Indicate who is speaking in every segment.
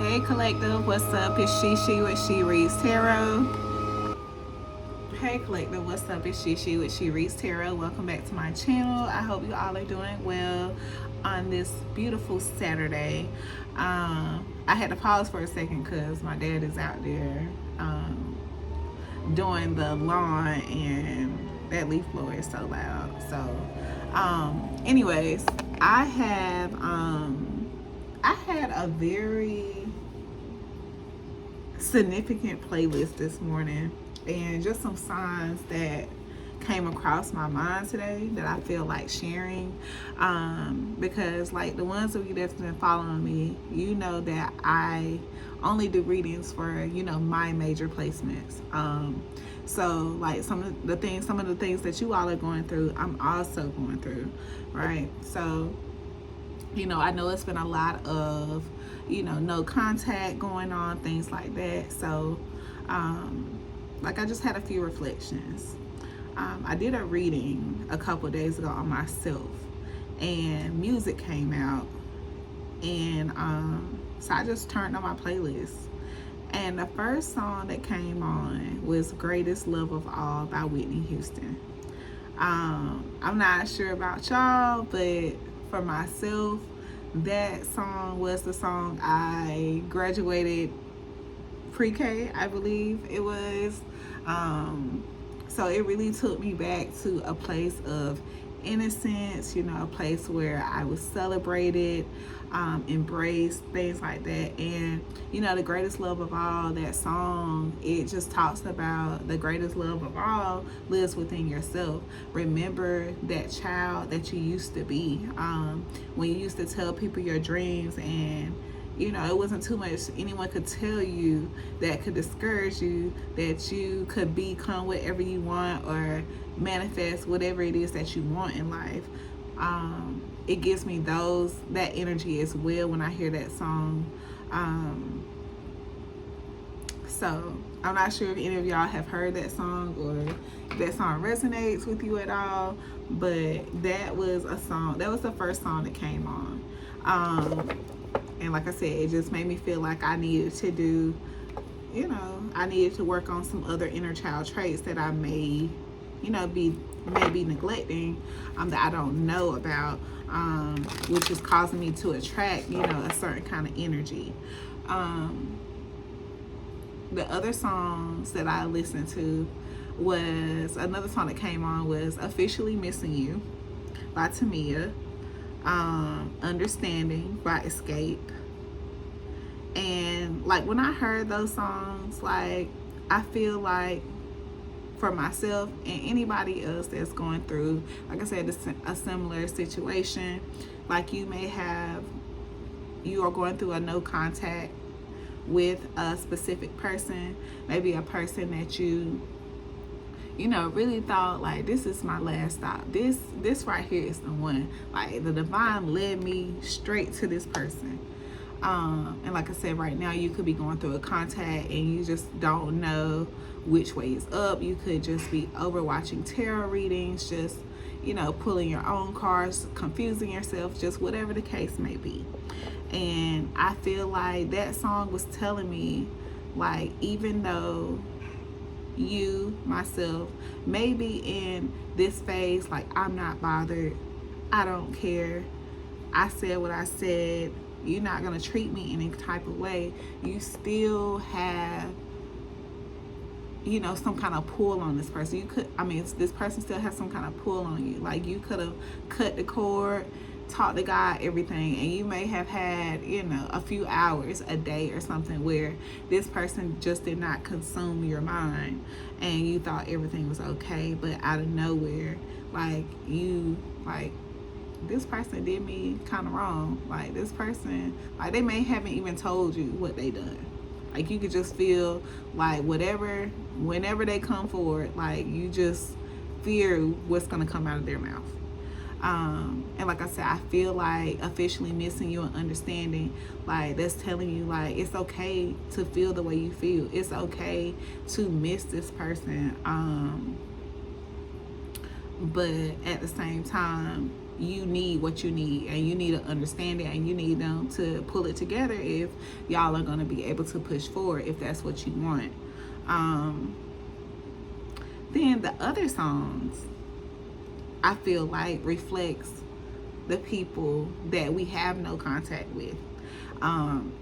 Speaker 1: Hey collective, what's up? It's Shishi with She Reads Tarot. Hey collective, what's up? It's Shishi with She Reads Tarot. Welcome back to my channel. I hope you all are doing well on this beautiful Saturday. I had to pause for a second because my dad is out there doing the lawn and that leaf blower is so loud. So, anyways, I had a very significant playlist this morning and just some signs that came across my mind today that I feel like sharing, because like the ones of you that's been following me, you know that I only do readings for my major placements. So like some of the things that you all are going through, I'm also going through, right? So I know it's been a lot of no contact going on, things like that. So like I just had a few reflections. I did a reading a couple of days ago on myself, and music came out, and so I just turned on my playlist, and the first song that came on was Greatest Love of All by Whitney Houston. I'm not sure about y'all, but for myself, that song was the song I graduated pre-K, I believe it was. So it really took me back to a place of innocence, a place where I was celebrated, embraced, things like that. And the greatest love of all, that song, it just talks about the greatest love of all lives within yourself. Remember that child that you used to be, when you used to tell people your dreams, and it wasn't too much anyone could tell you that could discourage you, that you could become whatever you want or manifest whatever it is that you want in life. It gives me that energy as well when I hear that song. So I'm not sure if any of y'all have heard that song or if that song resonates with you at all, but that was the first song that came on. And like I said, it just made me feel like I needed to do, I needed to work on some other inner child traits that I may be neglecting, that I don't know about, which is causing me to attract, a certain kind of energy. The other songs that I listened to was, another song that came on was Officially Missing You by Tamia, Understanding by Escape. And like when I heard those songs, like I feel like for myself and anybody else that's going through, like I said, a similar situation, like you are going through a no contact with a specific person, maybe a person that you really thought like, this is my last stop, this right here is the one, like the divine led me straight to this person. And like I said, right now you could be going through a contact and you just don't know which way is up. You could just be overwatching tarot readings, just pulling your own cards, confusing yourself, just whatever the case may be. And I feel like that song was telling me, like, even though myself, maybe in this phase, like, I'm not bothered, I don't care, I said what I said, you're not gonna treat me any type of way, you still have some kind of pull on this person. This person still has some kind of pull on you. Like, you could have cut the cord, talked to God, everything, and you may have had a few hours a day or something where this person just did not consume your mind and you thought everything was okay, but out of nowhere, this person did me kind of wrong. Like, this person, like, they may haven't even told you what they done. Like, you could just feel like whenever they come forward, like, you just fear what's gonna come out of their mouth. And like I said, I feel like Officially Missing You and Understanding, like, that's telling you, like, it's okay to feel the way you feel. It's okay to miss this person. But at the same time, you need what you need, and you need to understand it, and you need them to pull it together if y'all are going to be able to push forward, if that's what you want. Then the other songs, I feel like, reflects the people that we have no contact with.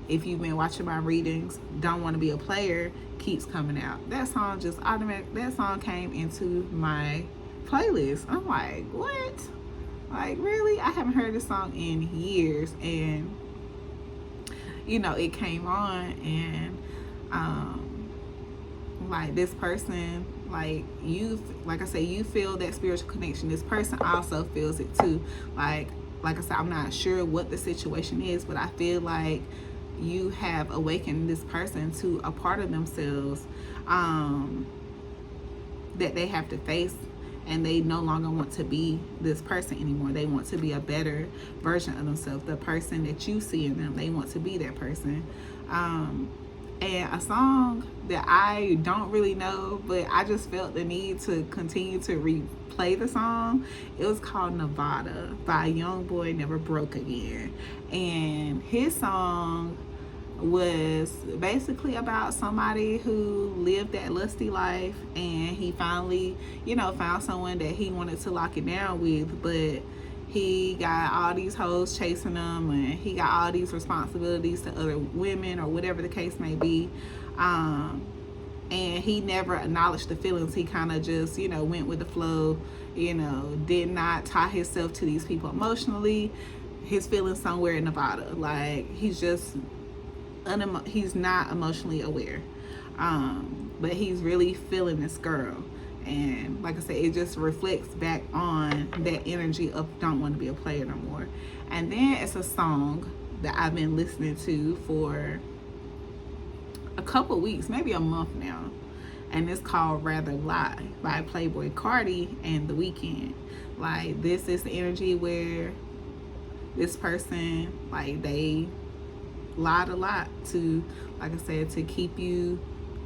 Speaker 1: If you've been watching my readings, Don't Want to Be a Player keeps coming out. That song just automatic. That song came into my playlist. I'm like, what? Like, really? I haven't heard this song in years, and it came on, and like, this person, like I say, you feel that spiritual connection. This person also feels it too. Like I said, I'm not sure what the situation is, but I feel like you have awakened this person to a part of themselves that they have to face, and they no longer want to be this person anymore. They want to be a better version of themselves. The person that you see in them, they want to be that person. And a song that I don't really know, but I just felt the need to continue to replay the song. It was called Nevada by YoungBoy Never Broke Again. And his song was basically about somebody who lived that lusty life, and he finally, found someone that he wanted to lock it down with, but he got all these hoes chasing him, and he got all these responsibilities to other women, or whatever the case may be. And he never acknowledged the feelings. He kind of just, went with the flow, did not tie himself to these people emotionally. His feelings somewhere in Nevada. Like, he's just, he's not emotionally aware. But he's really feeling this girl. And like I said, it just reflects back on that energy of don't want to be a player no more. And then it's a song that I've been listening to for a couple weeks, maybe a month now. And it's called Rather Lie by Playboi Carti and The Weeknd. Like, this is the energy where this person, like, they lied a lot to, like I said, to keep you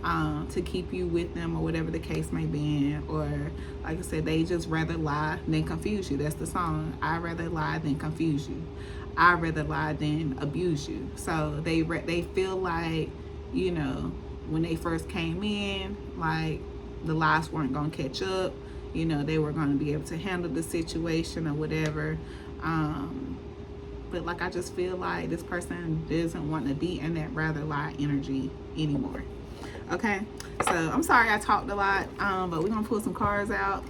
Speaker 1: with them, or whatever the case may be. Or like I said, they just rather lie than confuse you. That's the song. I'd rather lie than confuse you. I'd rather lie than abuse you. So they feel like, when they first came in, like, the lies weren't going to catch up. They were going to be able to handle the situation or whatever. But like, I just feel like this person doesn't want to be in that rather lie energy anymore. Okay, so I'm sorry I talked a lot, but we're gonna pull some cards out.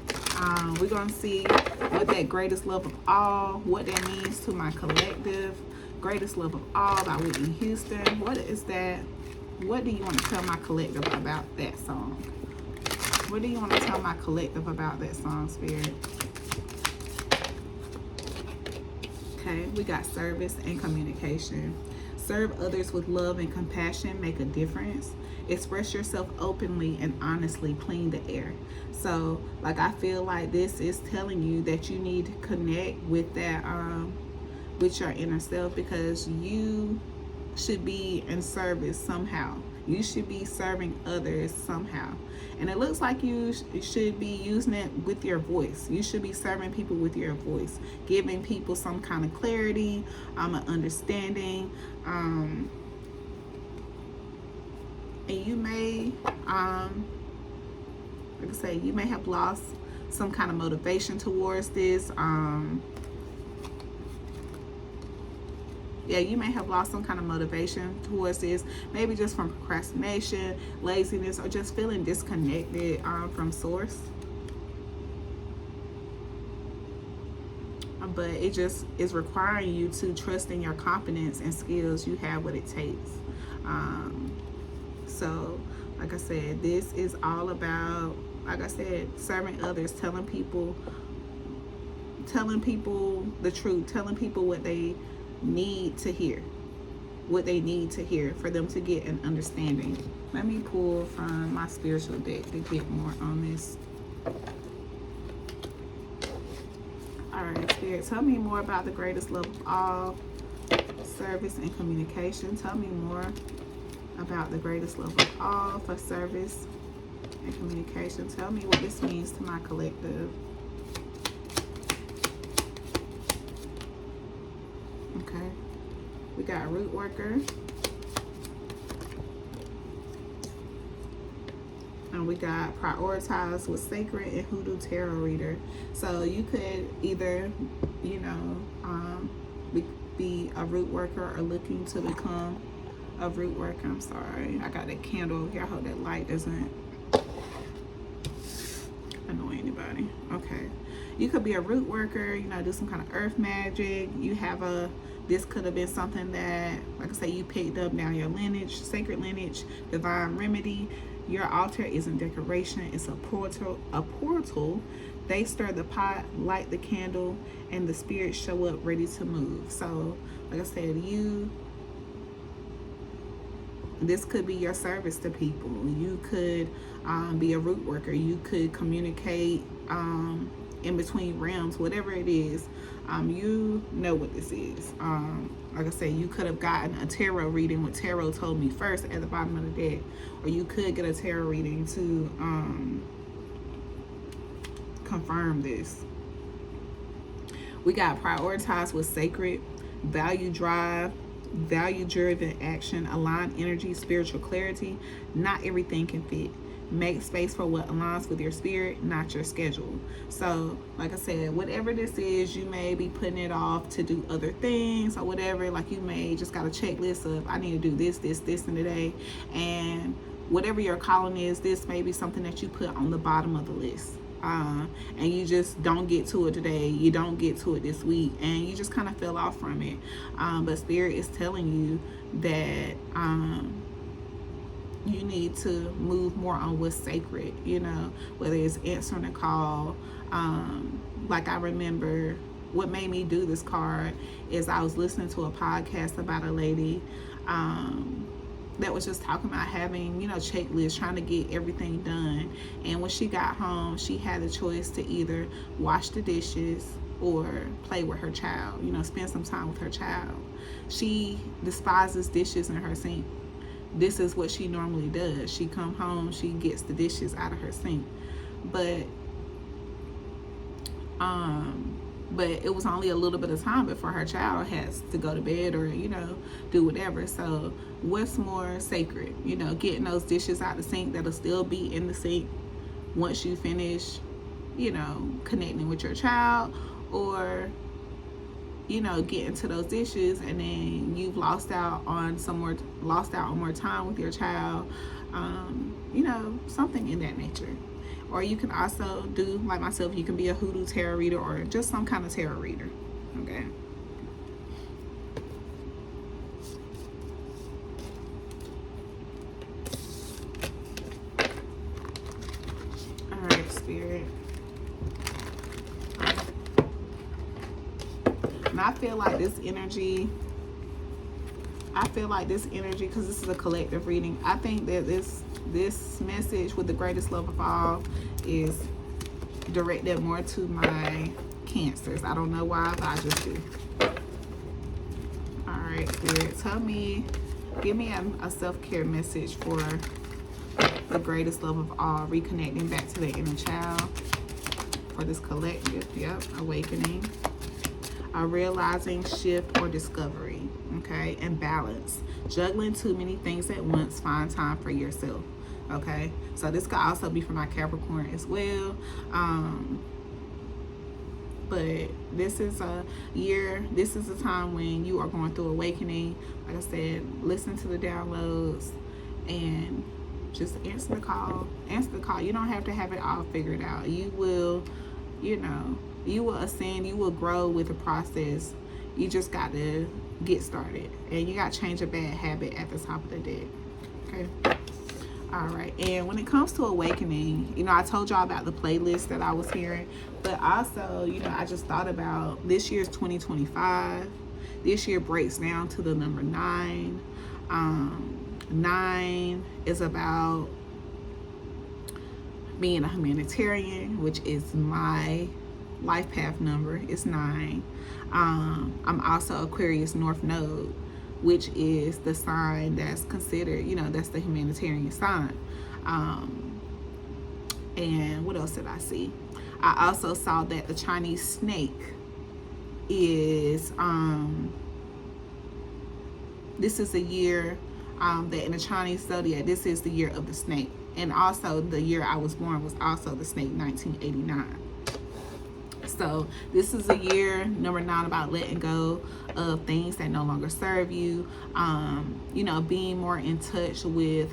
Speaker 1: We're gonna see what that greatest love of all, what that means to my collective. Greatest love of all by Whitney Houston. What is that? What do you want to tell my collective about that song? What do you want to tell my collective about that song, Spirit? Okay, we got service and communication. Serve others with love and compassion. Make a difference. Express yourself openly and honestly. Clean the air. So, like, I feel like this is telling you that you need to connect with that, with your inner self, because you should be in service somehow. You should be serving others somehow. And it looks like you should be using it with your voice. You should be serving people with your voice, giving people some kind of clarity, an understanding. And you may, like I say, you may have lost some kind of motivation towards this. Yeah, you may have lost some kind of motivation towards this, maybe just from procrastination, laziness, or just feeling disconnected from source. But it just is requiring you to trust in your confidence and skills. You have what it takes. So, like I said, this is all about, like I said, serving others, telling people the truth, telling people what they need to hear, for them to get an understanding. Let me pull from my spiritual deck to get more on this. All right, Spirit, tell me more about the greatest love of all, service and communication. Tell me more about the greatest love of all for service and communication. Tell me what this means to my collective. Okay. We got root worker. And we got prioritize with sacred and hoodoo tarot reader. So you could either, you know, be a root worker or looking to become a root worker. I'm sorry, I got that candle here. I hope that light doesn't annoy anybody. Okay, you could be a root worker, you know, do some kind of earth magic. You have this could have been something that, like I say, you picked up down your lineage, sacred lineage, divine remedy. Your altar isn't decoration, it's a portal. They stir the pot, light the candle, and the spirits show up ready to move. So, like I said, this could be your service to people. You could be a root worker. You could communicate in between realms, whatever it is. You know what this is. Like I said, you could have gotten a tarot reading with tarot told me first at the bottom of the deck, or you could get a tarot reading to confirm this. We got prioritize with sacred, value drive, value driven action, align energy, spiritual clarity. Not everything can fit. Make space for what aligns with your spirit, not your schedule. So, like I said, whatever this is, you may be putting it off to do other things or whatever. Like you may just got a checklist of, I need to do this in the day. And whatever your calling is, this may be something that you put on the bottom of the list. And you just don't get to it today. You don't get to it this week. And you just kind of fell off from it. But Spirit is telling you that you need to move more on what's sacred, you know, whether it's answering a call. Like I remember what made me do this card is I was listening to a podcast about a lady that was just talking about having, you know, checklists, trying to get everything done. And when she got home, she had the choice to either wash the dishes or play with her child, you know, spend some time with her child. She despises dishes in her sink. This is what she normally does. She come home, she gets the dishes out of her sink. But it was only a little bit of time before her child has to go to bed or, you know, do whatever. So what's more sacred? You know, getting those dishes out the sink that'll still be in the sink once you finish, you know, connecting with your child, or, you know, getting to those dishes and then you've lost out on more time with your child, you know, something in that nature. Or you can also do, like myself, you can be a hoodoo tarot reader or just some kind of tarot reader, okay? All right, Spirit. And I feel like this energy, because this is a collective reading, I think that this message with the greatest love of all is directed more to my Cancers. I don't know why, but I just do. All right, Spirit, give me a self-care message for the greatest love of all, reconnecting back to the inner child for this collective. Yep, awakening. Realizing, shift, or discovery, okay? And balance. Juggling too many things at once, find time for yourself, okay? So this could also be for my Capricorn as well. But this is a time when you are going through awakening. Like I said, listen to the downloads and just answer the call. You don't have to have it all figured out. You will, you know, you will ascend, you will grow with the process. You just got to get started. And you got to change a bad habit at the top of the deck. Okay? All right. And when it comes to awakening, you know, I told y'all about the playlist that I was hearing. But also, you know, I just thought about this year's 2025. This year breaks down to the number 9. 9 is about being a humanitarian, which is my life path number. Is 9. I'm also Aquarius North Node, which is the sign that's considered, you know, that's the humanitarian sign. And what else did I see? I also saw that the Chinese snake is This is a year that in the Chinese zodiac, this is the year of the snake. And also the year I was born was also the snake, 1989. So this is a year, number 9, about letting go of things that no longer serve you. You know, being more in touch with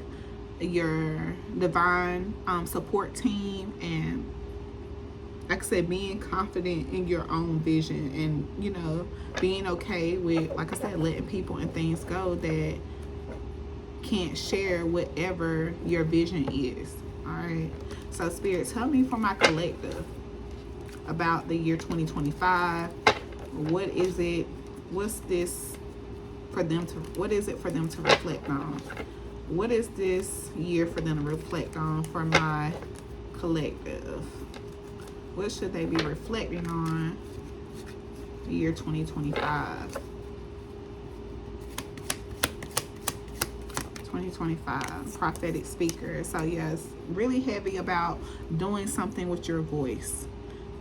Speaker 1: your divine support team, and like I said, being confident in your own vision, and you know, being okay with, like I said, letting people and things go that can't share whatever your vision is. All right, so Spirit, tell me for my collective about the year 2025. What is it? What's this for them to, what is it for them to reflect on? What is this year for them to reflect on for my collective? What should they be reflecting on the year 2025? 2025, prophetic speaker. So yes, really heavy about doing something with your voice.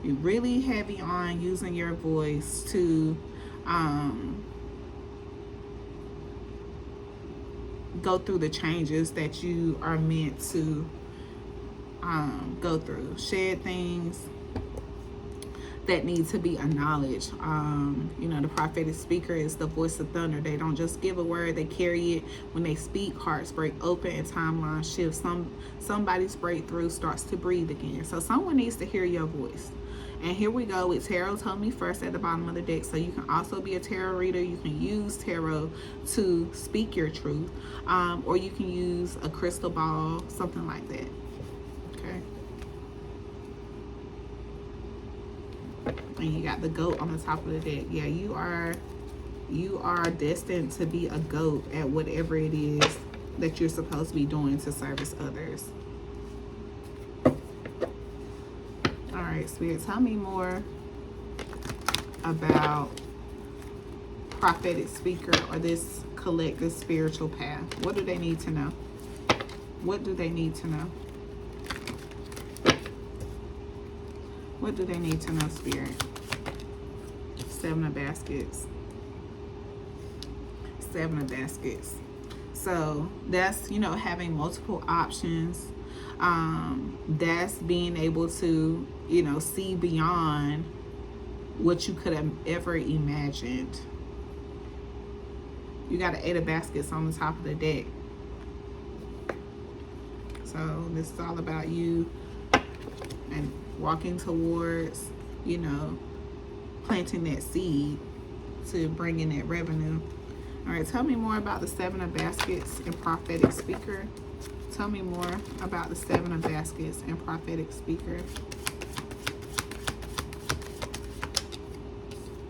Speaker 1: You're really heavy on using your voice to go through the changes that you are meant to go through. Shed things that need to be acknowledged. You know, the prophetic speaker is the voice of thunder. They don't just give a word, they carry it. When they speak, hearts break open and timelines shift. Somebody's breakthrough starts to breathe again. So someone needs to hear your voice. And here we go with Tarot Told Me First at the bottom of the deck. So you can also be a tarot reader. You can use tarot to speak your truth. Or you can use a crystal ball, something like that. Okay. And you got the goat on the top of the deck. Yeah, you are destined to be a goat at whatever it is that you're supposed to be doing to service others. All right, Spirit, tell me more about prophetic speaker or this collective spiritual path. What do they need to know? What do they need to know? What do they need to know, Spirit? 7 of baskets. 7 of baskets. So that's, you know, having multiple options. That's being able to, you know, see beyond what you could have ever imagined. You got an 8 of baskets on the top of the deck. So this is all about you and walking towards, you know, planting that seed to bring in that revenue. All right, tell me more about the 7 of baskets and prophetic speaker. Tell me more about the 7 of baskets and prophetic speaker.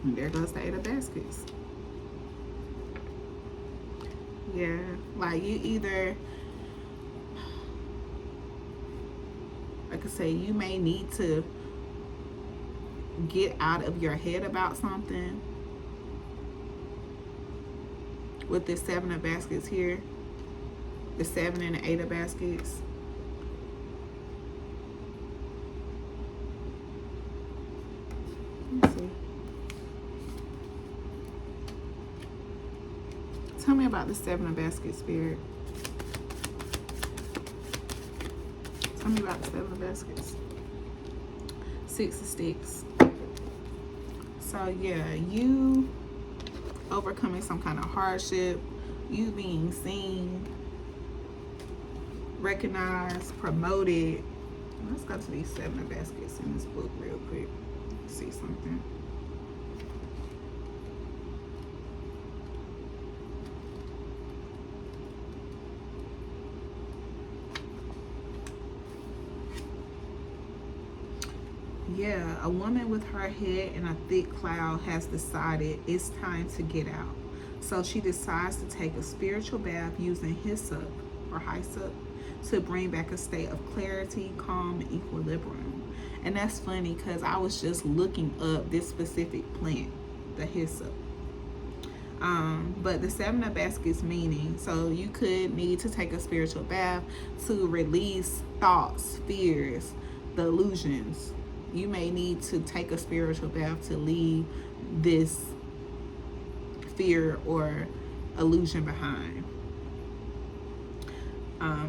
Speaker 1: And there goes the 8 of baskets. Yeah, like you either, like I say, you may need to get out of your head about something. With this 7 of baskets here, the 7 and the 8 of baskets. Let's see. Tell me about the 7 of baskets, Spirit. Tell me about the 7 of baskets. 6 of sticks. So yeah, you overcoming some kind of hardship, you being seen, recognized, promoted. Let's go to these 7 of baskets in this book real quick. See something. Yeah, a woman with her head in a thick cloud has decided it's time to get out. So she decides to take a spiritual bath using hyssop or hyssop to bring back a state of clarity, calm, and equilibrium. And that's funny because I was just looking up this specific plant, the hyssop. But the 7 of baskets meaning, so you could need to take a spiritual bath to release thoughts, fears, the illusions. You may need to take a spiritual bath to leave this fear or illusion behind.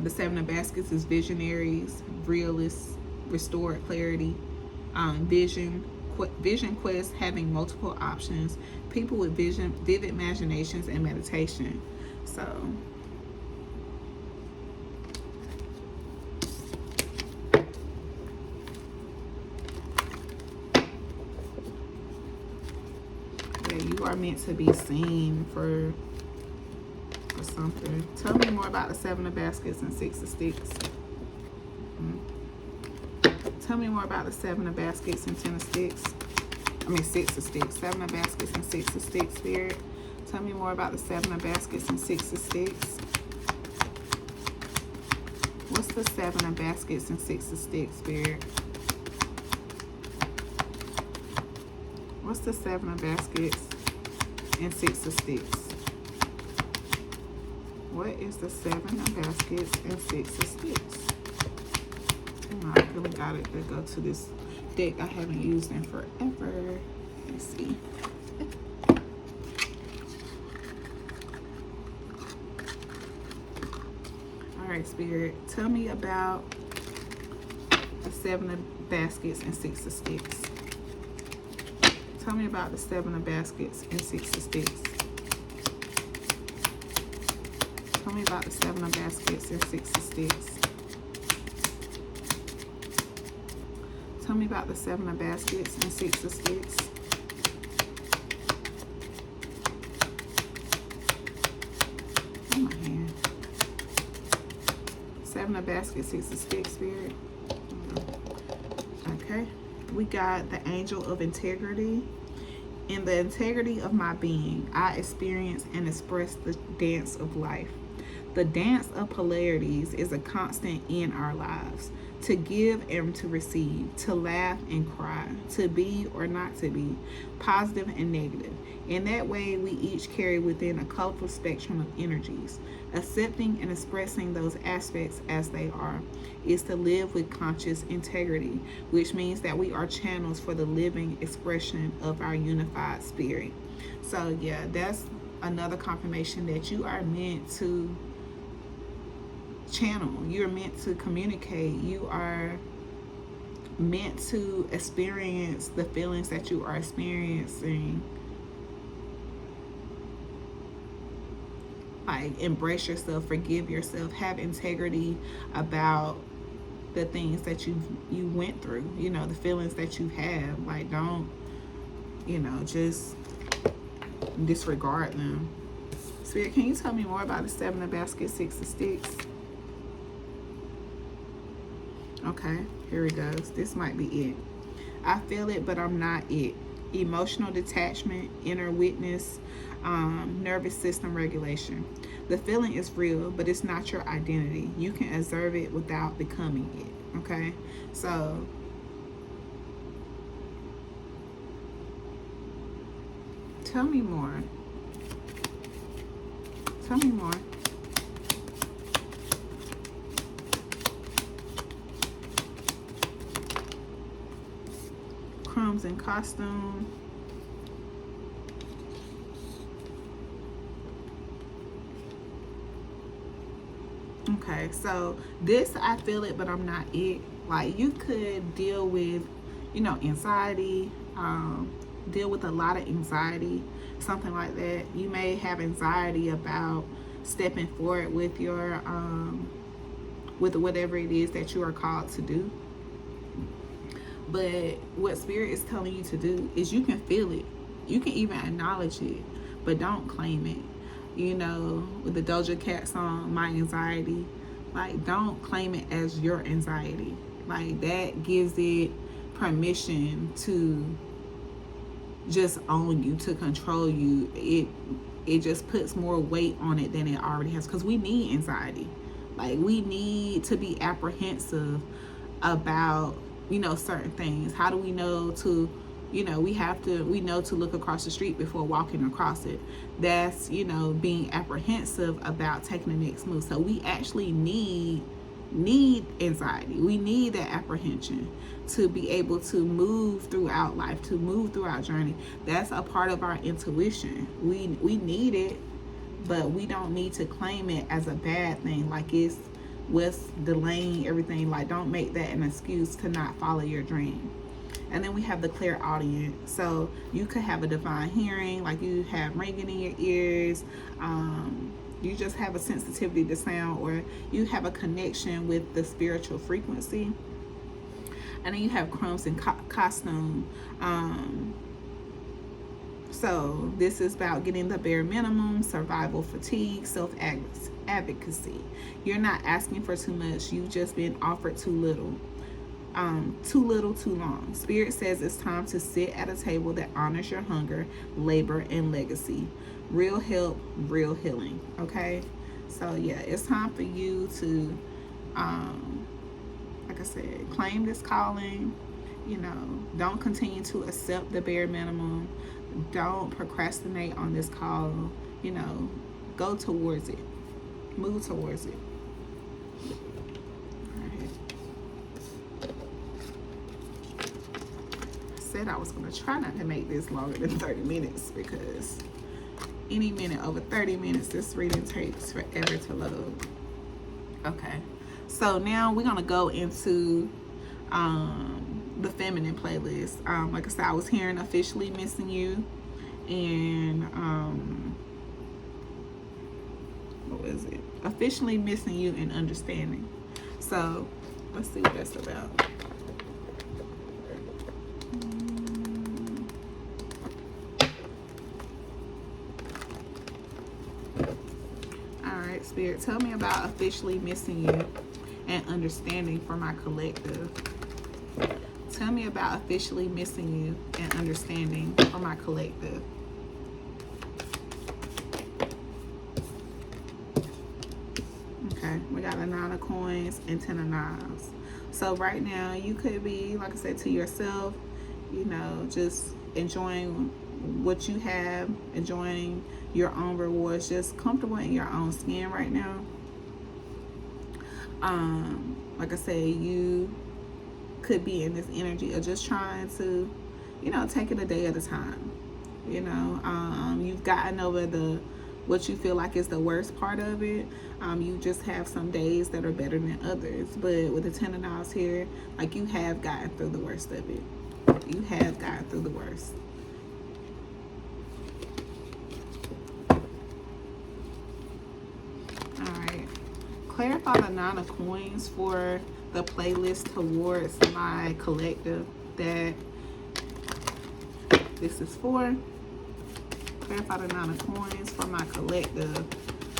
Speaker 1: The Seven of Baskets is visionaries, realists, restored clarity, vision quest, having multiple options, people with vision, vivid imaginations, and meditation. So yeah, you are meant to be seen for something. Tell me more about the Seven of Baskets and Six of Sticks. Tell me more about the Seven of Baskets and Ten of Sticks. Six of Sticks. Seven of Baskets and Six of Sticks, Spirit. Tell me more about the Seven of Baskets and Six of Sticks. What's the Seven of Baskets and Six of Sticks, Spirit? What's the Seven of Baskets and Six of Sticks? What is the Seven of Baskets and Six of Sticks? I really got it to go to this deck I haven't used in forever. Let's see. Alright, Spirit. Tell me about the Seven of Baskets and Six of Sticks. Tell me about the Seven of Baskets and Six of Sticks. Tell me about the Seven of Baskets and Six of Sticks. Tell me about the Seven of Baskets and Six of Sticks. Oh, my hand. Seven of Baskets, Six of Sticks, Spirit. Okay. We got the Angel of Integrity. In the integrity of my being, I experience and express the dance of life. The dance of polarities is a constant in our lives. To give and to receive, to laugh and cry, to be or not to be, positive and negative. In that way, we each carry within a colorful spectrum of energies. Accepting and expressing those aspects as they are is to live with conscious integrity, which means that we are channels for the living expression of our unified spirit. So yeah, that's another confirmation that you are meant to channel. You're meant to communicate. You are meant to experience the feelings that you are experiencing. Like, embrace yourself, forgive yourself, have integrity about the things that you went through, the feelings that you have. Like, don't, just disregard them. Spirit, can you tell me more about the Seven of Baskets, Six of Sticks? Okay, here it goes. This might be it. I feel it, but I'm not it. Emotional detachment, inner witness, nervous system regulation. The feeling is real, but it's not your identity. You can observe it without becoming it. Okay, so tell me more. Tell me more. Crumbs and costume. Okay, so this, I feel it, but I'm not it. Like, you could deal with, anxiety, deal with a lot of anxiety, something like that. You may have anxiety about stepping forward with your, with whatever it is that you are called to do. But what Spirit is telling you to do is you can feel it. You can even acknowledge it, but don't claim it. With the Doja Cat song, My Anxiety, like, don't claim it as your anxiety. Like, that gives it permission to just own you, to control you. It just puts more weight on it than it already has, because we need anxiety. Like, we need to be apprehensive about certain things. How do we know to, we know to look across the street before walking across it. That's, being apprehensive about taking the next move. So we actually need anxiety. We need that apprehension to be able to move throughout life, to move through our journey. That's a part of our intuition. We need it, but we don't need to claim it as a bad thing, like it's what's delaying everything. Like, don't make that an excuse to not follow your dream. And then we have the clairaudience. So you could have a divine hearing, like you have ringing in your ears. You just have a sensitivity to sound, or you have a connection with the spiritual frequency. And then you have crumbs and costume. So this is about getting the bare minimum, survival fatigue, self-advocacy. You're not asking for too much. You've just been offered too little. Too little, too long. Spirit says it's time to sit at a table that honors your hunger, labor, and legacy. Real help, real healing. Okay? So yeah, it's time for you to, like I said, claim this calling. You know, don't continue to accept the bare minimum. Don't procrastinate on this call. You know, go towards it. Move towards it. Said I was going to try not to make this longer than 30 minutes, because any minute over 30 minutes this reading takes forever to load. Okay, so now we're going to go into the feminine playlist. Like I said, I was hearing Officially Missing You, and what was it? Officially Missing You and Understanding. So let's see what that's about. Spirit, tell me about Officially Missing You and Understanding for my collective. Tell me about Officially Missing You and Understanding for my collective. Okay, we got a 9 of coins and 10 of knives. So right now you could be, like I said, to yourself, you know, just enjoying what you have, enjoying your own rewards, just comfortable in your own skin right now. Like I said, you could be in this energy of just trying to, you know, take it a day at a time. You know, you've gotten over what you feel like is the worst part of it. You just have some days that are better than others. But with the 10 of knives here, like, you have gotten through the worst of it. You have gotten through the worst. Clarify the 9 of coins for the playlist towards my collective that this is for. Clarify the 9 of coins for my collective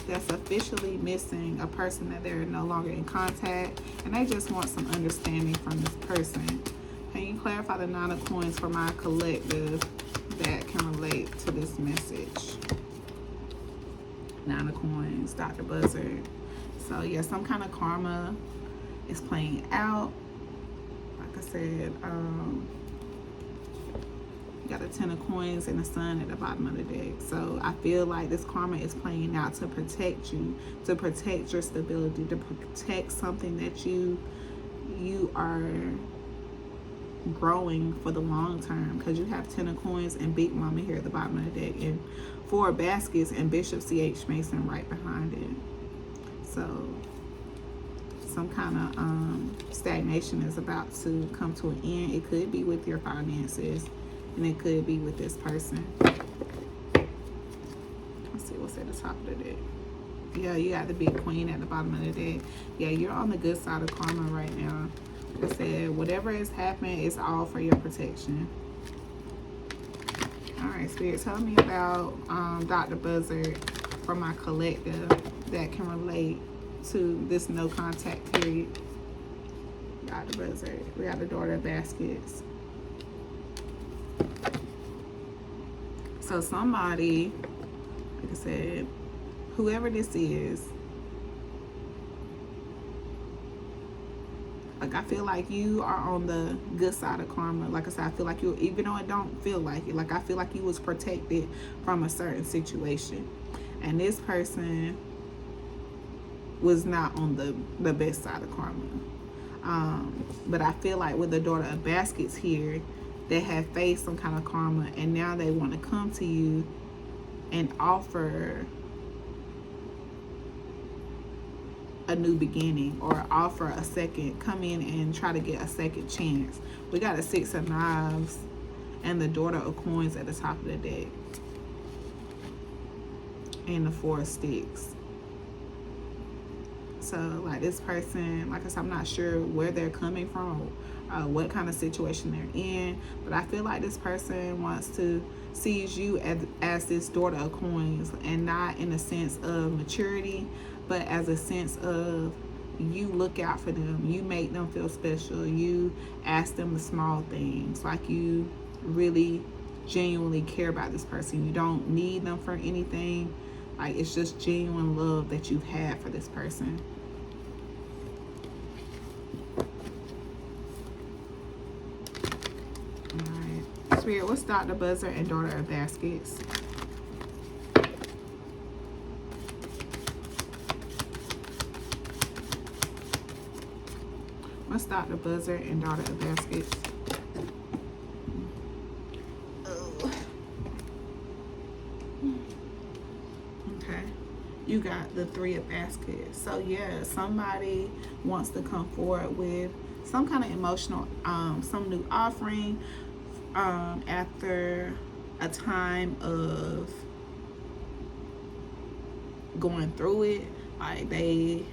Speaker 1: that's officially missing a person that they're no longer in contact, and they just want some understanding from this person. Can you clarify the 9 of coins for my collective that can relate to this message? 9 of coins, Dr. Buzzard. So yeah, some kind of karma is playing out. Like I said, you got a 10 of coins and the sun at the bottom of the deck. So I feel like this karma is playing out to protect you, to protect your stability, to protect something that you are growing for the long term, because you have 10 of coins and Big Mama here at the bottom of the deck, and 4 baskets and Bishop C.H. Mason right behind it. So some kind of stagnation is about to come to an end. It could be with your finances, and it could be with this person. Let's see what's at the top of the deck. Yeah, you got the big queen at the bottom of the deck. Yeah, you're on the good side of karma right now. Like I said, whatever is happening is all for your protection. All right, Spirit, tell me about Dr. Buzzard for my collective that can relate to this no contact period. Dr. Buzzard. We got the Daughter of Baskets. So somebody, like I said, whoever this is, like, I feel like you are on the good side of karma. Like I said, I feel like you, even though it don't feel like it, like, I feel like you was protected from a certain situation. And this person was not on the best side of karma. But I feel like with the Daughter of Baskets here, they have faced some kind of karma, and now they want to come to you and offer a new beginning or offer a second, come in and try to get a second chance. We got a 6 of Knives and the Daughter of Coins at the top of the deck. And the 4 of Sticks. So like this person, like I said, I'm not sure where they're coming from, or what kind of situation they're in, but I feel like this person wants to sees you as this Daughter of Coins, and not in a sense of maturity, but as a sense of you look out for them, you make them feel special, you ask them the small things, like you really genuinely care about this person. You don't need them for anything. Like it's just genuine love that you've had for this person. Alright. Spirit, what's Dr. Buzzer and Daughter of Baskets? What's Dr. Buzzer and Daughter of Baskets? You got the 3 of Baskets. So yeah, somebody wants to come forward with some kind of emotional, some new offering after a time of going through it. Like they,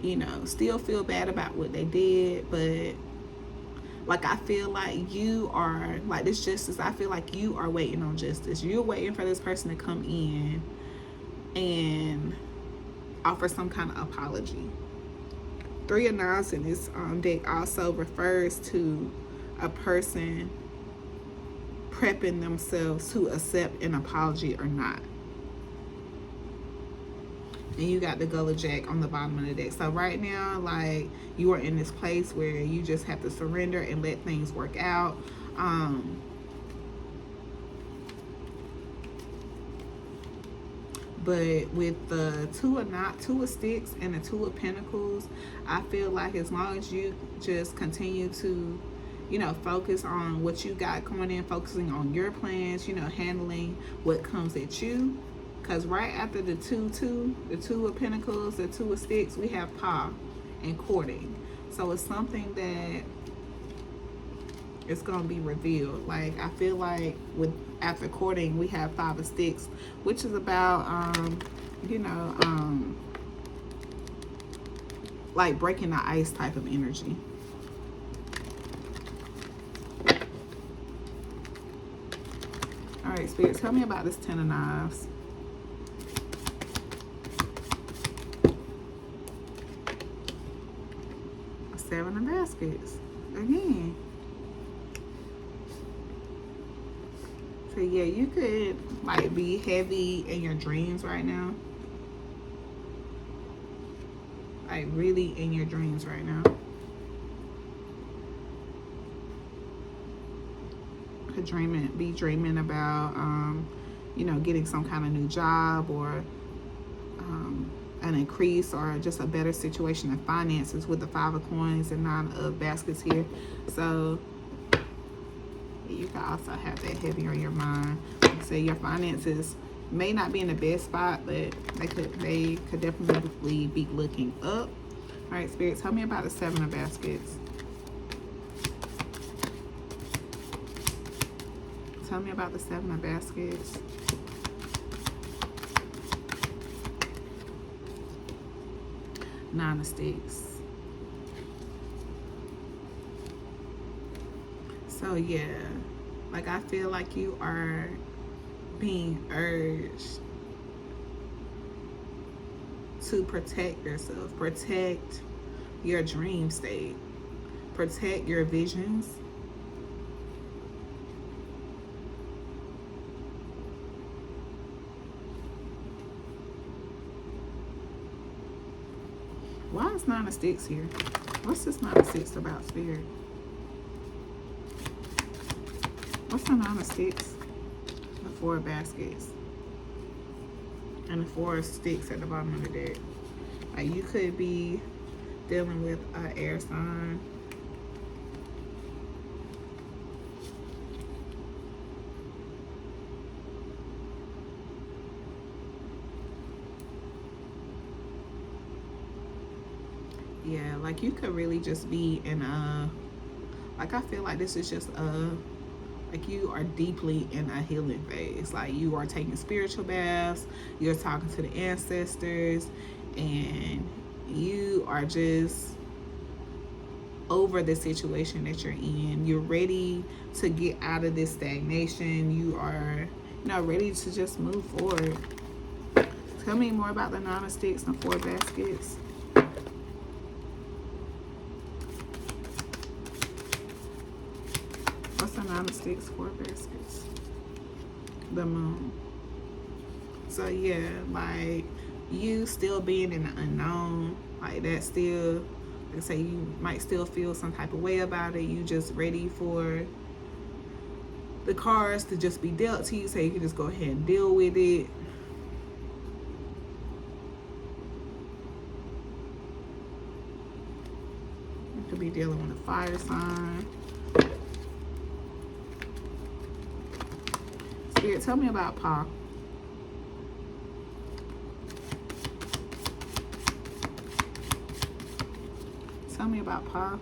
Speaker 1: you know, still feel bad about what they did, but like I feel like you are, like this justice, I feel like you are waiting on justice. You're waiting for this person to come in and offer some kind of apology. 3 of Knives in this deck also refers to a person prepping themselves to accept an apology or not. And you got the Gullah Jack on the bottom of the deck. So right now, like, you are in this place where you just have to surrender and let things work out. But with the 2 of Sticks and the 2 of Pentacles, I feel like as long as you just continue to, you know, focus on what you got going in, focusing on your plans, you know, handling what comes at you. Because right after the 2 of Pentacles, the 2 of Sticks, we have Pa and courting. So it's something that it's going to be revealed. Like, I feel like with after courting, we have 5 of Sticks, which is about, you know, like breaking the ice type of energy. All right, Spirit, tell me about this 10 of Knives. A 7 of Baskets. Again. So yeah, you could like be heavy in your dreams right now. Like really in your dreams right now. Could be dreaming about you know, getting some kind of new job, or an increase, or just a better situation in finances with the 5 of Coins and 9 of Baskets here. So you can also have that heavy on your mind. Like I say, your finances may not be in the best spot, but they could definitely be looking up. All right, Spirit, tell me about the 7 of Baskets. Tell me about the 7 of Baskets. Nine of Sticks. So yeah, like I feel like you are being urged to protect yourself, protect your dream state, protect your visions. Why is 9 of Sticks here? What's this 9 of Sticks about, Spirit? What's the 9 of Sticks? The 4 of Baskets. And the 4 of Sticks at the bottom of the deck. Like you could be dealing with an air sign. Yeah, like you could really just be in a, like I feel like this is just a, like you are deeply in a healing phase. Like you are taking spiritual baths, you're talking to the ancestors, and you are just over the situation that you're in. You're ready to get out of this stagnation. You are, ready to just move forward. Tell me more about the Nine of Sticks and Four Baskets. What's the Nine of Sticks, Four Baskets? The Moon. So yeah, like you still being in the unknown, like that still, like I say, you might still feel some type of way about it. You just ready for the cards to just be dealt to you so you can just go ahead and deal with it. You could be dealing with a fire sign. Spirit, tell me about Pa. Tell me about Pa.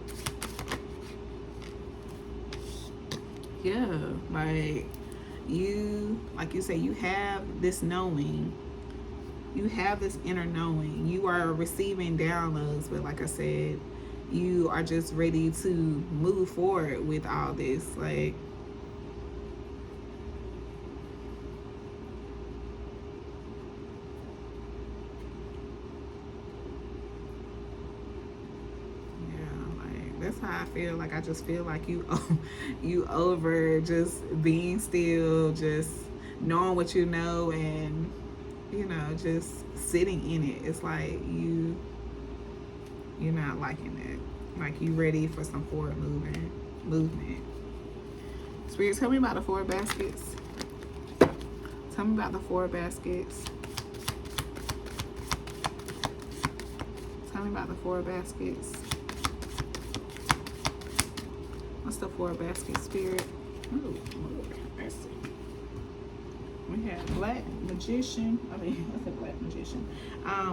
Speaker 1: Yeah, like you say, you have this knowing. You have this inner knowing. You are receiving downloads, but like I said, you are just ready to move forward with all this. Like, that's how I feel. Like I just feel like you over just being still, just knowing what you know, and just sitting in it. It's like you're not liking it. Like you ready for some forward movement. Spirit, tell me about the Four Baskets. Tell me about the Four Baskets. Tell me about the Four Baskets. What's the Four Baskets, Spirit? Oh, Lord, mercy. We have Black Magician. What's a Black Magician?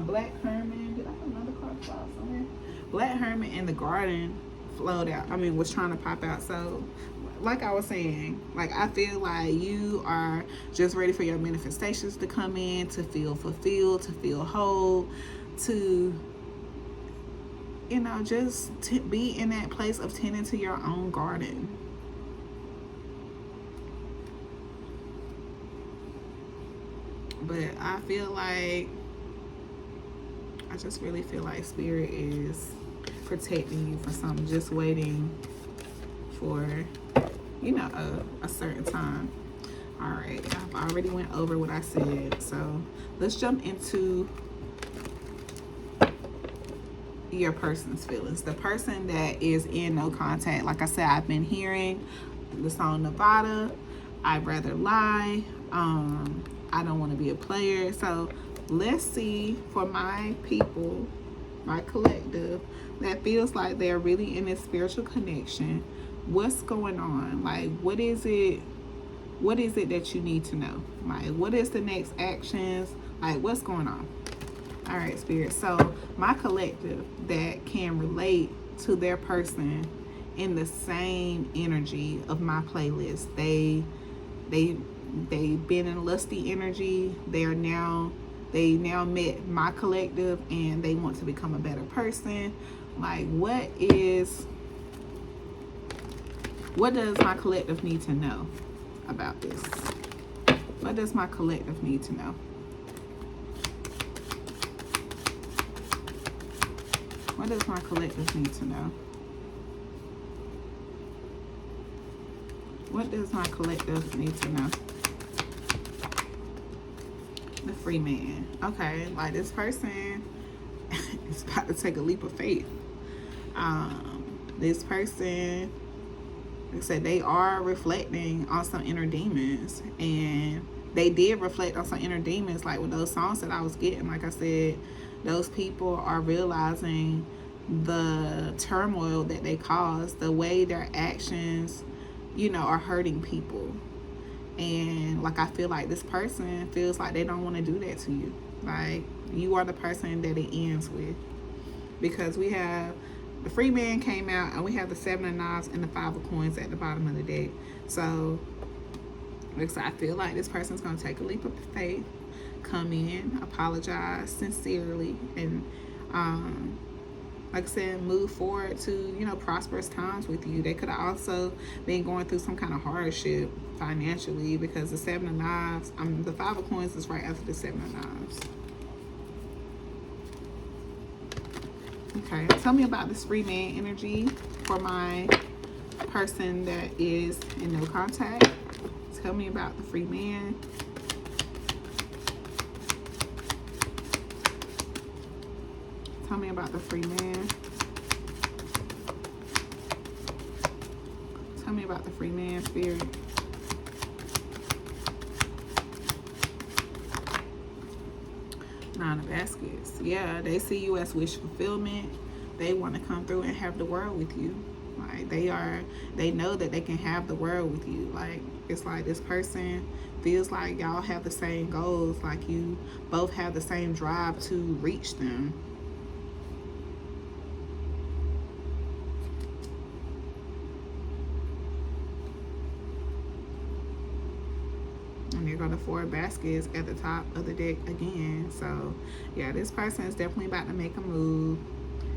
Speaker 1: Black Hermit. Did I have another card fall somewhere? Black Hermit and the Garden flowed out. Was trying to pop out. So, like I was saying, like I feel like you are just ready for your manifestations to come in, to feel fulfilled, to feel whole, to just be in that place of tending to your own garden. But I feel like, I just really feel like Spirit is protecting you for something, just waiting for, a certain time. All right, I've already went over what I said. So let's jump into your person's feelings. The person that is in no contact. Like I said, I've been hearing the song Nevada, I'd Rather Lie, I Don't Want to Be a Player. So let's see, for my people, my collective, that feels like they're really in this spiritual connection, what's going on? Like, what is it that you need to know? Like, what is the next actions? Like, what's going on? All right, Spirit. So my collective that can relate to their person in the same energy of my playlist. They've been in lusty energy. They now met my collective and they want to become a better person. Like, what does my collective need to know about this? What does my collective need to know? What does my collective need to know? What does my collective need to know? The Free Man. Okay, like this person is about to take a leap of faith. This person, like I said, they are reflecting on some inner demons, and they did reflect on some inner demons, like with those songs that I was getting. Like I said, those people are realizing the turmoil that they cause, the way their actions, are hurting people. And like I feel like this person feels like they don't want to do that to you. Like, you are the person that it ends with. because we have the free man came out, and we have the 7 of knives and the 5 of coins at the bottom of the deck. So I feel like this person's going to take a leap of faith, come in, apologize sincerely, and like I said, move forward to, you know, prosperous times with you. They could have also been going through some kind of hardship financially, because the 7 of knives, the 5 of coins is right after the 7 of knives. Okay, tell me about this free man energy for my person that is in no contact. Tell me about the free man. Tell me about the free man. Tell me about the free man, Spirit. Nine of Baskets. Yeah, they see you as wish fulfillment. They want to come through and have the world with you. Like they know that they can have the world with you. Like, it's like this person feels like y'all have the same goals. Like you both have the same drive to reach them. And there go the 4 baskets at the top of the deck again. So yeah, this person is definitely about to make a move,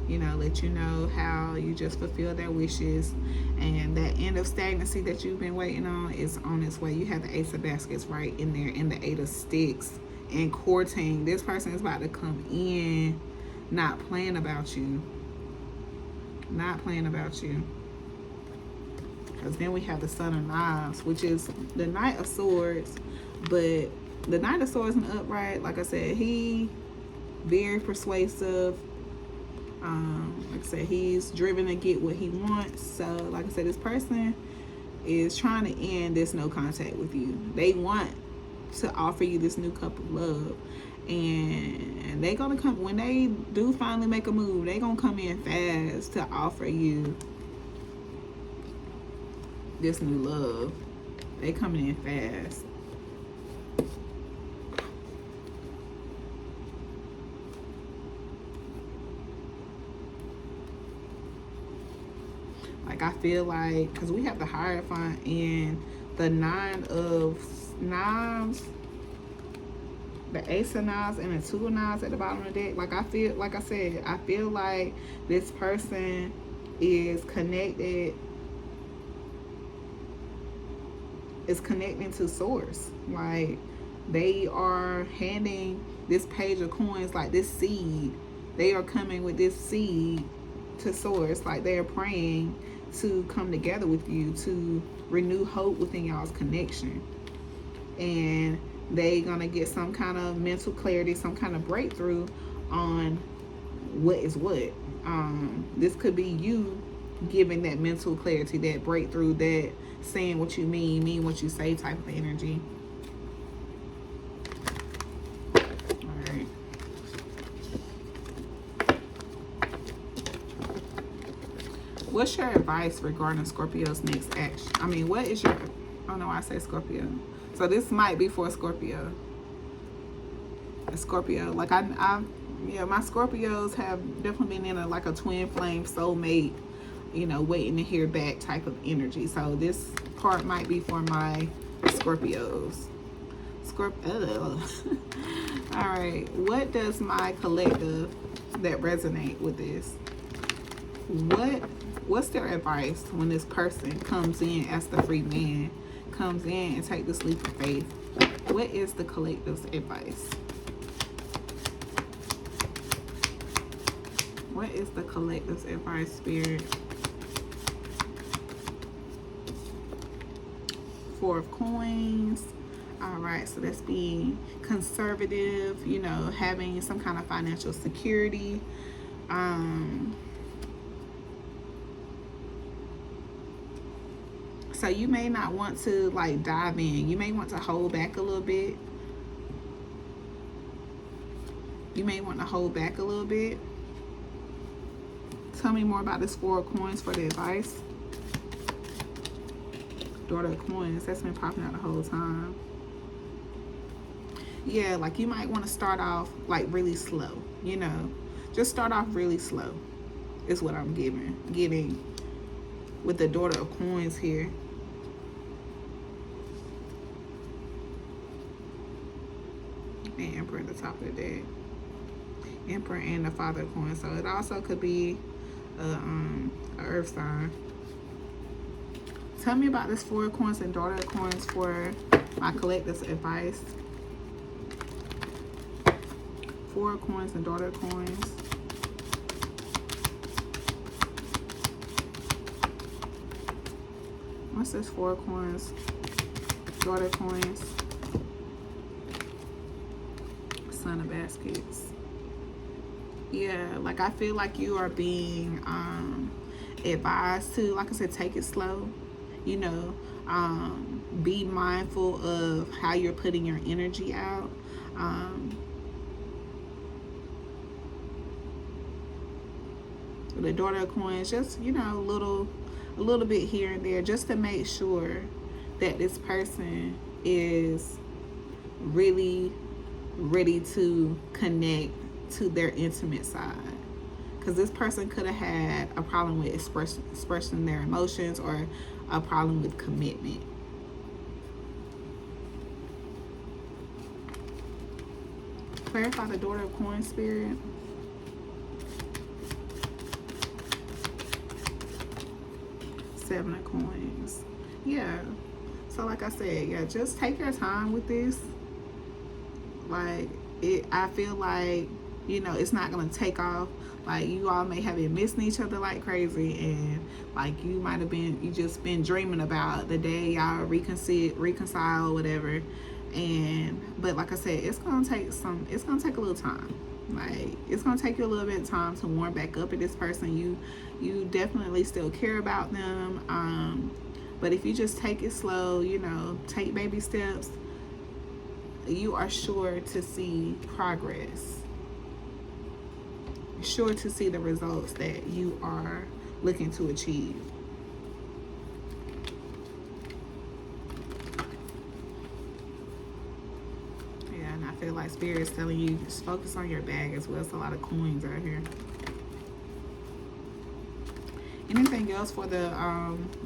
Speaker 1: you know, let you know how you just fulfill their wishes, and that end of stagnancy that you've been waiting on is on its way. You have the Ace of Baskets right in there, and the 8 of Sticks, and courting. This person is about to come in, not playing about you, not playing about you. Because then we have the Son of Knives, which is the Knight of Swords. But the Knight of Swords in the upright, like I said, he very persuasive. Like I said, he's driven to get what he wants. So like I said, this person is trying to end this no contact with you. They want to offer you this new cup of love, and they're gonna come when they do finally make a move. They're gonna come in fast to offer you this new love. They coming in fast. Like, I feel like, because we have the Hierophant and the 9 of Knives, the Ace of Knives, and the 2 of Knives at the bottom of the deck. Like, I feel, like I said, I feel like this person is connected, is connecting to source. Like, they are handing this Page of Coins, like this seed. They are coming with this seed to source. Like, they are praying to come together with you, to renew hope within y'all's connection. And they gonna get some kind of mental clarity, some kind of breakthrough on what is what. This could be you giving that mental clarity, that breakthrough, that saying what you mean what you say type of energy. Alright. What's your advice regarding Scorpio's next action? I mean, what is your, I don't know why I say Scorpio. So this might be for a Scorpio. A Scorpio. Like, yeah, my Scorpios have definitely been in a, like a twin flame soulmate, you know, waiting to hear back type of energy. So this part might be for my Scorpios. All right, what does my collective that resonate with this? What's their advice when this person comes in as the free man, comes in and take this leap of faith? What is the collective's advice? What is the collective's advice, Spirit? 4 of Coins. All right, so that's being conservative, you know, having some kind of financial security. So you may not want to, like, dive in. You may want to hold back a little bit. You may want to hold back a little bit. Tell me more about this 4 of Coins for the advice. Daughter of Coins, that's been popping out the whole time. Yeah, like, you might want to start off, like, really slow, you know. just start off really slow is what I'm getting with the Daughter of Coins here. And Emperor at the top of the deck. Emperor and the Father of Coins. So it also could be a earth sign. Tell me about this Four of Coins and Daughter of Coins for my collective advice. Four of Coins and Daughter of Coins. What's this Four of Coins? Daughter of Coins. Son of Baskets. Yeah, like I feel like you are being advised to, like I said, take it slow. You know, be mindful of how you're putting your energy out. The Daughter of Coins, just, you know, a little bit here and there, just to make sure that this person is really ready to connect to their intimate side. Because this person could have had a problem with expressing their emotions, or a problem with commitment. Clarify the Daughter of Coins, Spirit. Seven of Coins. Yeah. So like I said, yeah, just take your time with this. Like, I feel like, you know, it's not going to take off. Like, you all may have been missing each other like crazy, and like you might have been, you just been dreaming about the day y'all reconcile, whatever. But like I said, it's going to take a little time. Like, it's going to take you a little bit of time to warm back up with this person. You definitely still care about them. But if you just take it slow, you know, take baby steps, you are sure to see progress. Sure to see the results that you are looking to achieve. Yeah, and I feel like Spirit is telling you, just focus on your bag as well. It's a lot of coins out here. Anything else for the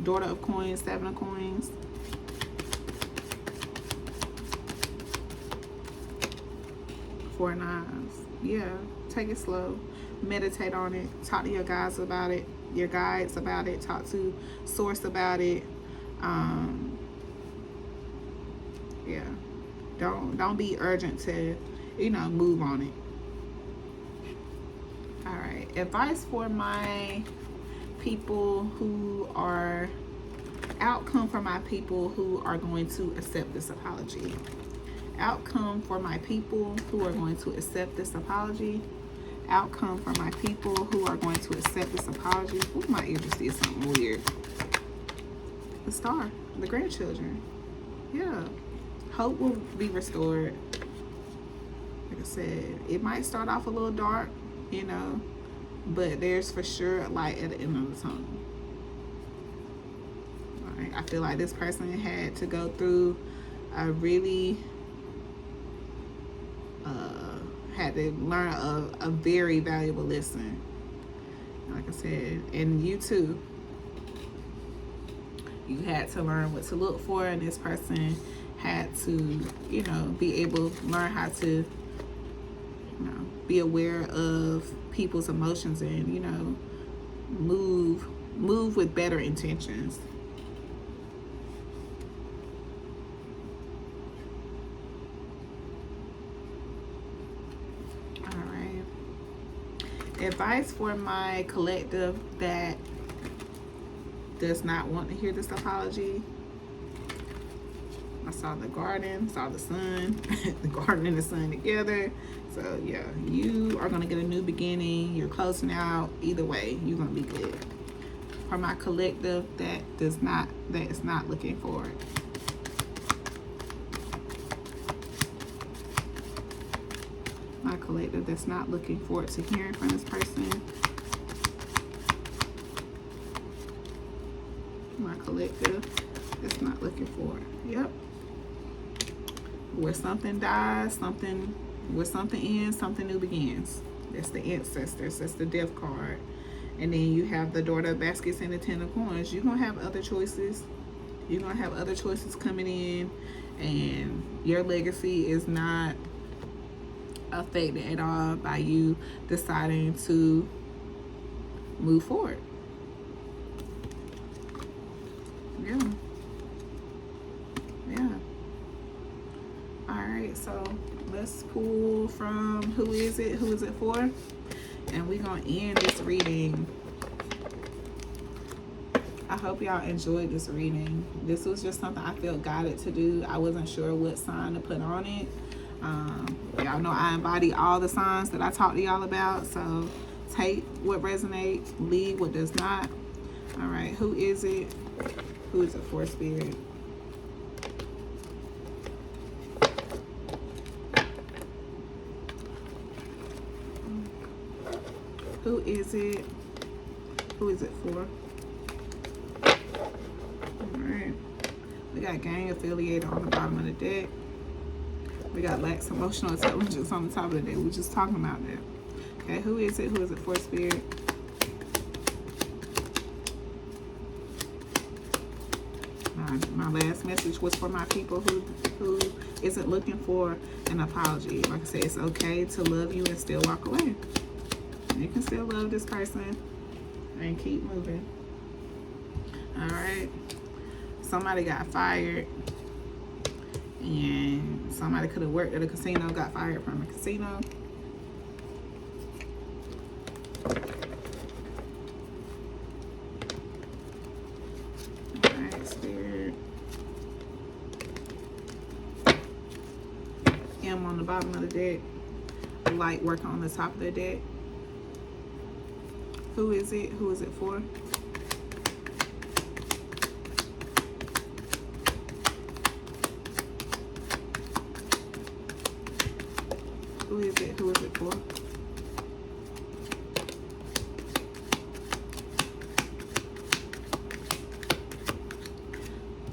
Speaker 1: Daughter of Coins, Seven of Coins? Four of Knives. Yeah, take it slow. Meditate on it. Talk to your guides about it. Talk to Source about it. Yeah. Don't be urgent to, you know, move on it. All right. Advice for my people who are, outcome for my people who are going to accept this apology. Outcome for my people who are going to accept this apology. Outcome for my people who are going to accept this apology. Ooh, my ear just did something weird. The Star, the grandchildren. Yeah. Hope will be restored. Like I said, it might start off a little dark, you know, but there's for sure a light at the end of the tunnel. All right. I feel like this person had to go through a really had to learn a very valuable lesson. Like I said, and you too. You had to learn what to look for, and this person had to, you know, be able to learn how to, you know, be aware of people's emotions and, you know, move with better intentions. Advice for my collective that does not want to hear this apology. I saw the garden, saw the sun, the garden and the sun together. So yeah, you are going to get a new beginning. You're closing out. Either way, you're going to be good. For my collective that is not looking forward. My collective that's not looking forward to hearing from this person. My collective that's not looking forward. Yep. Where something dies, where something ends, something new begins. That's the ancestors. That's the death card. And then you have the daughter of baskets and the 10 of coins. You're going to have other choices. You're going to have other choices coming in. And your legacy is not affected at all by you deciding to move forward. Yeah. Yeah. All right, so let's pull from who is it for, and we're gonna end this reading. I hope y'all enjoyed this reading. This was just something I felt guided to do. I wasn't sure what sign to put on it. Y'all know I embody all the signs that I talked to y'all about, so take what resonates, leave what does not. All right, who is it? Who is it for, Spirit? Who is it? Who is it for? Alright. We got gang affiliated on the bottom of the deck. We got lacks emotional intelligence on the top of the deck. We're just talking about that. Okay, who is it? Who is it for, Spirit? My last message was for my people who isn't looking for an apology. Like I said, it's okay to love you and still walk away. You can still love this person and keep moving. All right. Somebody got fired, and somebody could have worked at a casino, got fired from a casino. All right, Spirit. M on the bottom of the deck. Light working on the top of the deck. Who is it? Who is it for? Who is it? Who is it for?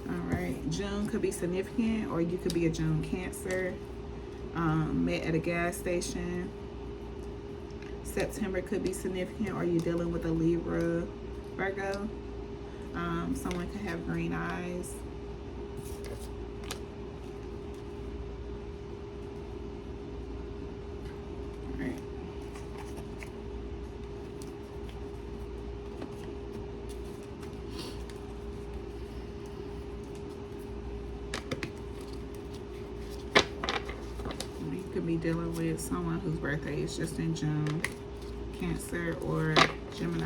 Speaker 1: Alright, June could be significant, or you could be a June Cancer. Met at a gas station. September could be significant, or you're dealing with a Libra, Virgo. Someone could have green eyes. All right. You could be dealing with someone whose birthday is just in June. Cancer or Gemini.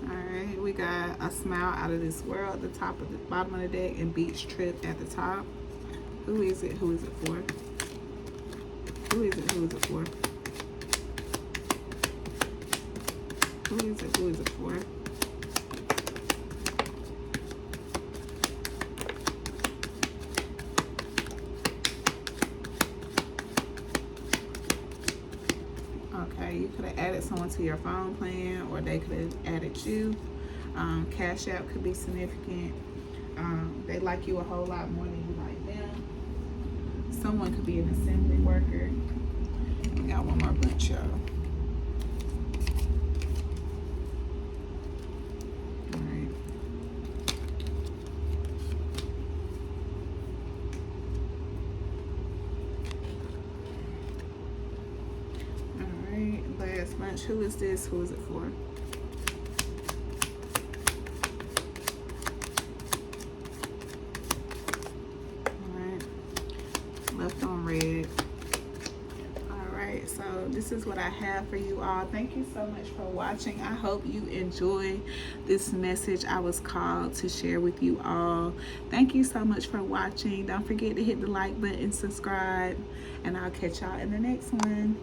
Speaker 1: All right, we got a smile out of this world at the top of the bottom of the deck, and beach trip at the top. Who is it? Who is it for? Who is it? Who is it for? Who is it? Who is it for? You could have added someone to your phone plan, or they could have added you. Cash App could be significant. They like you a whole lot more than you like them. Someone could be an assembly worker. We got one more bunch, y'all. Last bunch. Who is this? Who is it for? Alright. Left on red. Alright, so this is what I have for you all. Thank you so much for watching. I hope you enjoy this message I was called to share with you all. Thank you so much for watching. Don't forget to hit the like button, subscribe, and I'll catch y'all in the next one.